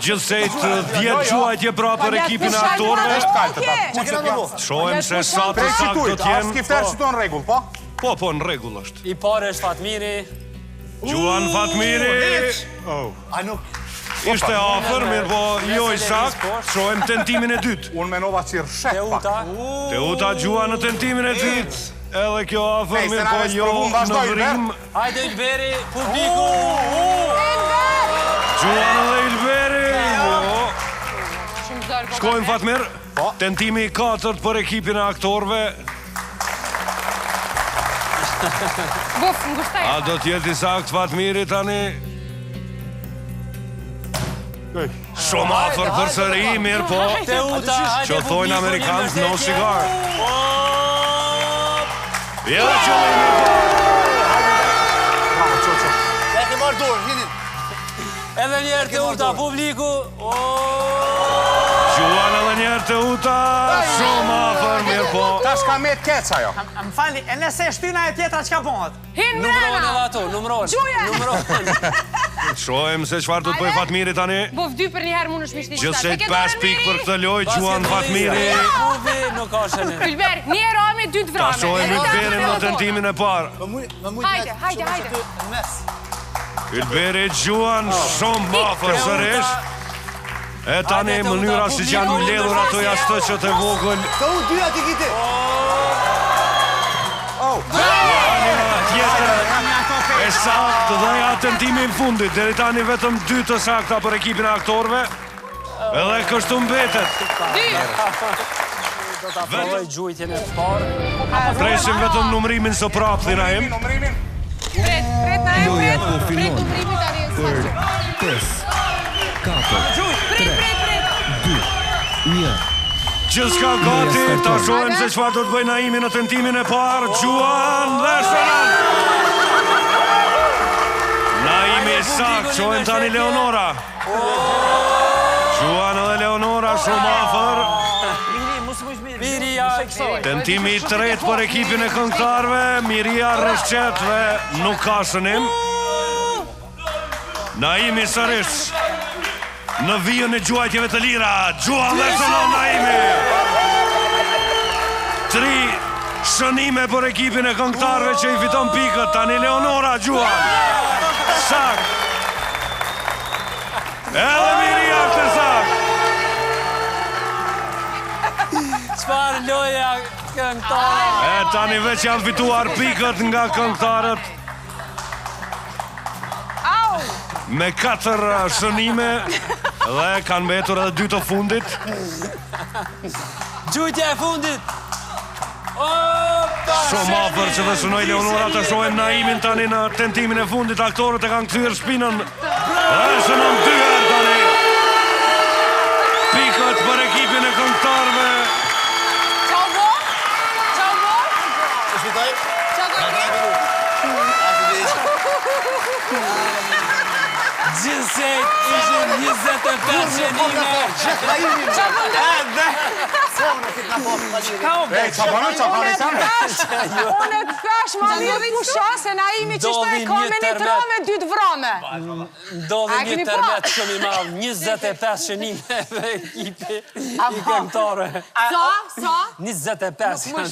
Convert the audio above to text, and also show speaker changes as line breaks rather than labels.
Gjithsejt 10 gjuajtje pra për ekipin e aktorëve. Shohem se sa të sakt do t'jenë.
Skifter që të në regull, po?
Po, në regull është.
I pare është Fatmiri.
Gjuan Fatmiri. Ishte afer, mirë po jo i sakt. Shohem tentimin e dytë.
Unë menova që i rëshet pak.
Teuta Gjuan në tentimin e dytë. Edhe kjo afer, mirë po jo në vrim.
Hajde Ilberi, publiku.
Gjuan edhe Ilberi. Shkojmë Fatmir. Tentimi i 4 për ekipin e aktorëve. A do t'jeti i sakt Fatmiri tani? Shumë afer për sëri, mirë po. Që thojnë Amerikanës, no cigar. Ja, qëllimi po.
Ja ke marrë dorë, vinin.
Edhe njerë Teuta, publiku.
Gjuan edhe njerë Teuta, shumë afer, mirë po.
Ta shka me t'keca jo.
Më falni, e nëse shtyna e tjetra qka bëhet?
Numërohen edhe ato, numërohen.
Shohem se qëfar do të bëj Fatmiri tani.
Bof 2 për njëherë mund është mishtë një qëta.
Gjithsejt 5 pikë për këtë loj, Gjuan Fatmiri.
Nuk ka shënë.
Ylber, një rame, 2 të vrame.
Ta shohem Ylberin në tentimin e parë.
Hajde.
Ylberi Gjuan, shumë afer sërish. E tani mënyra si që janë ledhur ato jashtë që të vogël.
Ka unë dyja t'i kiti.
E sakt dhe ja tentimi në fundit. Deri tani vetëm 2 të sakta për ekipin e aktorëve. Edhe kështu mbetet.
Provoj gjujtjen e parë.
Presim vetëm numrimin së prapë, thina im.
Pret numrimin tani.
Për 5, 4, 3, 2, 1.
Gjithçka gati, ta shohem se çfarë do të bëj Naimi në tentimin e parë. Gjuan dhe shënon. Naimi sakt, shohem tani Leonora. Gjuan edhe Leonora shumë afer.
Miria.
Tentimi i tretë për ekipin e këngëtarëve, Miria Rreshqetve nuk ka shënim. Naimi sërish. Në vijën e gjuajtjeve të lira, Gjuan dhe shënon Naimi. 3 shënime për ekipin e këngëtarëve që i fiton pikët, tani Leonora Gjuan. Sakt. Edhe Miria është sakt.
Qfar loja këngëtare?
E tani veç janë fituar pikët nga këngëtarët. Me 4 shënime dhe kanë mbetur edhe 2 të fundit.
Gjujtja e fundit.
Shumë afer që dhe shënoj Leonora të shohem Naimin tani në tentimin e fundit. Aktorët e kanë kthyer shpinën. Dhe shënon 2 herë tani. Pikët për ekipin e këngëtarëve.
Qau bo?
Shpitaj?
Gjithsejt ishin 25 shënime.
Unë të thash ma mirë pusha se Naimi që shta e ka me një trame 2 të vrame.
Ndodhe një tërmet shumë i madhë, 25 shënime dhe ekipi i këngëtare.
Sa?
25 shënime.